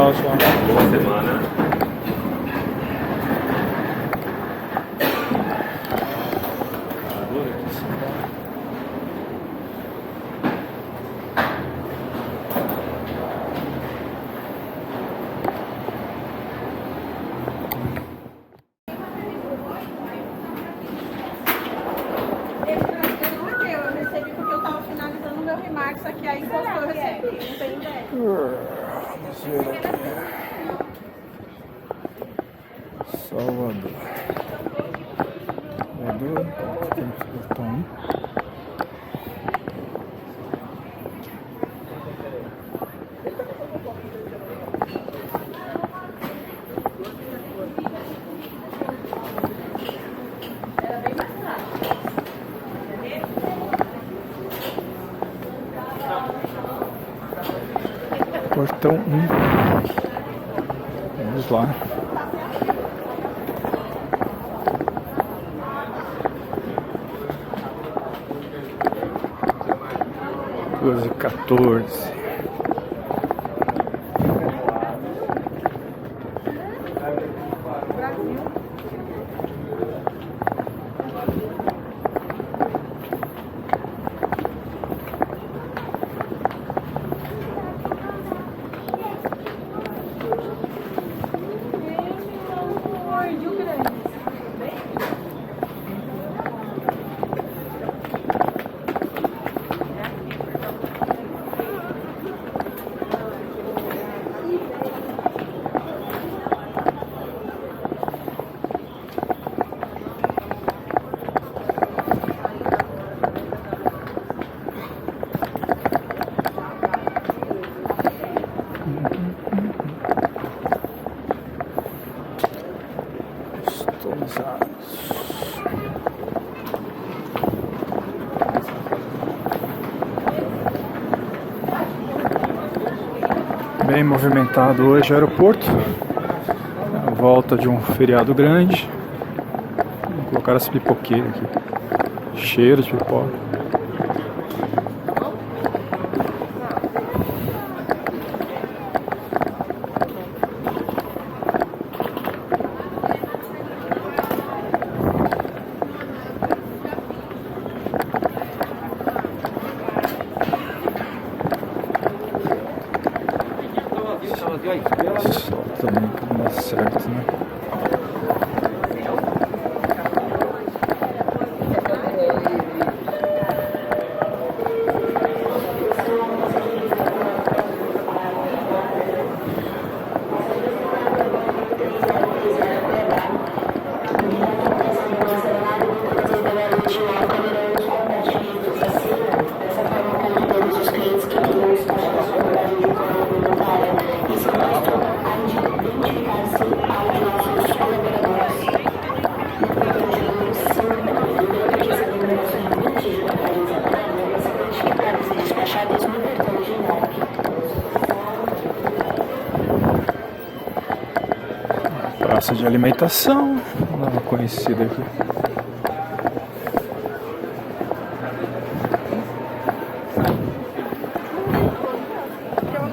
Tchau, tchau. Boa semana. Isso aqui aí encostou, eu recebi, não tem ideia. Vamos ver aqui. Salvador. Salvador. Tem que botar um. Portão 1. Vamos lá. Duas e 14. Bem movimentado hoje o aeroporto, a volta de um feriado grande. Vou colocar as pipoqueiras aqui, cheiro de pipoca. Sol também que não dá certo, né? Praça de alimentação, nova conhecida aqui.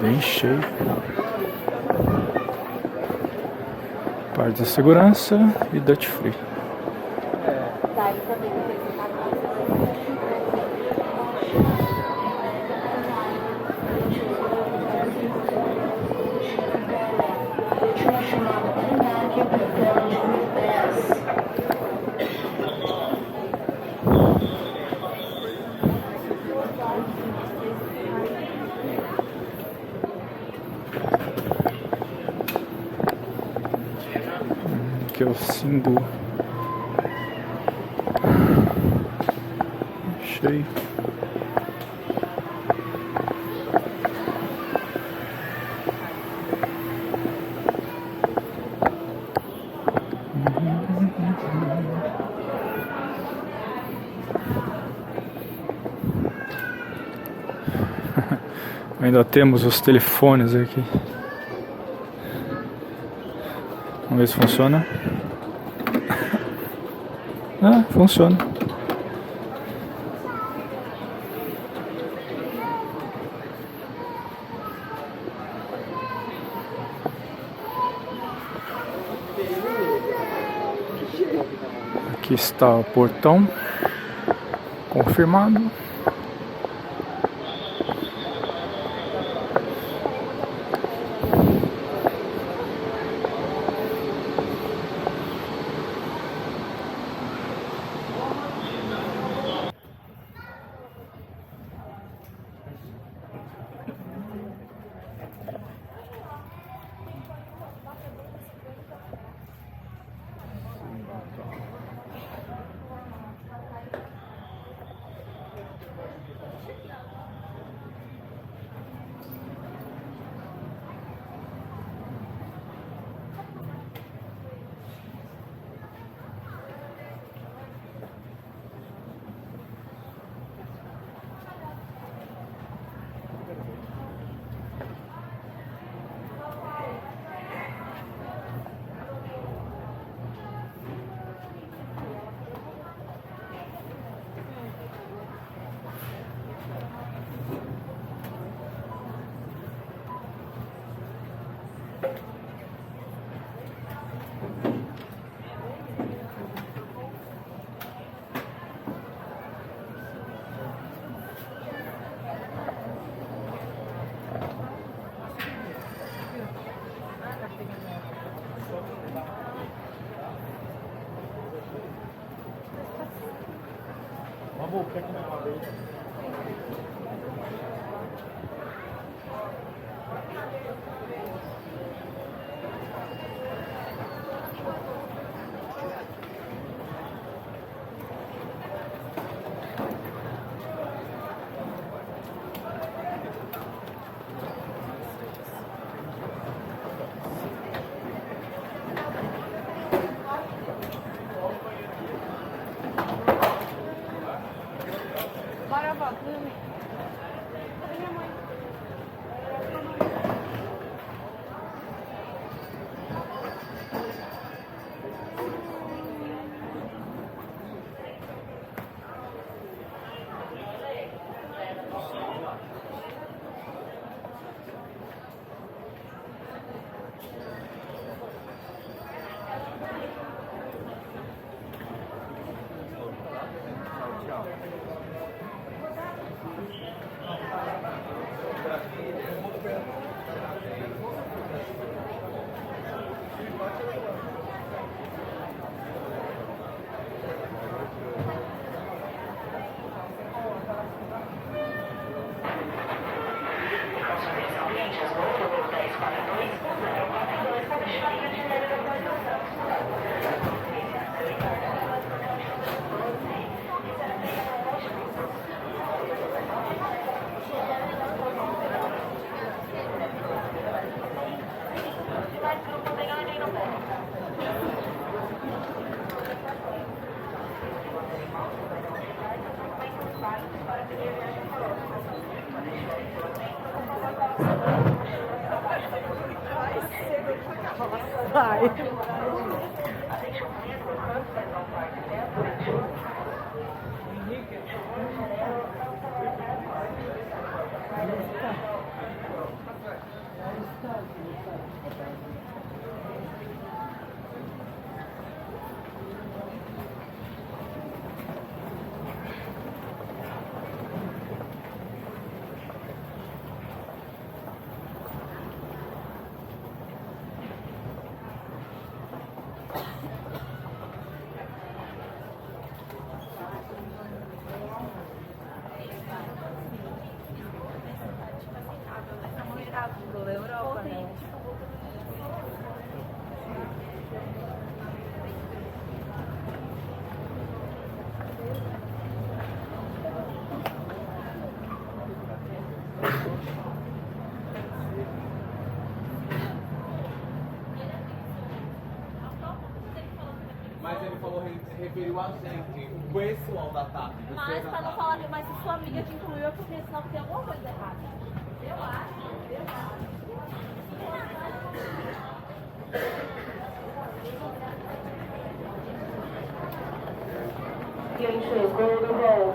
Bem cheio. Parte de segurança e duty free. Aqui é o símbolo cheio. Ainda temos os telefones aqui. Vamos ver se funciona. Ah, funciona. Aqui está o portão confirmado. Bora, vó. Cadê minha mãe? Vai. Da Europa, né? Mas ele falou, ele se referiu a gente, o pessoal da TAP. Mas pra não falar que mais se sua amiga te incluiu é porque senão tem alguma coisa errada. Eu acho. Gente, gol do gol.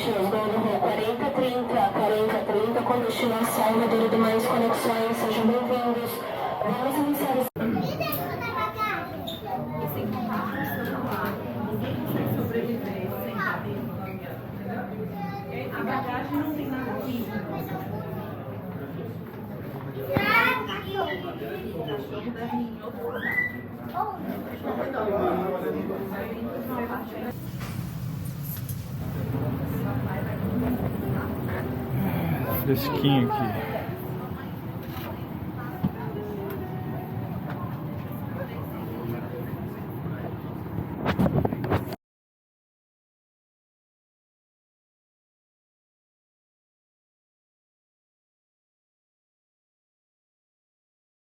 destinos Gol do Rô 4030, com destinação Madeira do Mais Conexões, sejam bem-vindos. Vamos iniciar esse... Sem contar com o celular. Ninguém consegue sobreviver sem cabelo. A bagagem não tem nada físico. O cachorro deve ir em outro lugar. Fresquinho aqui.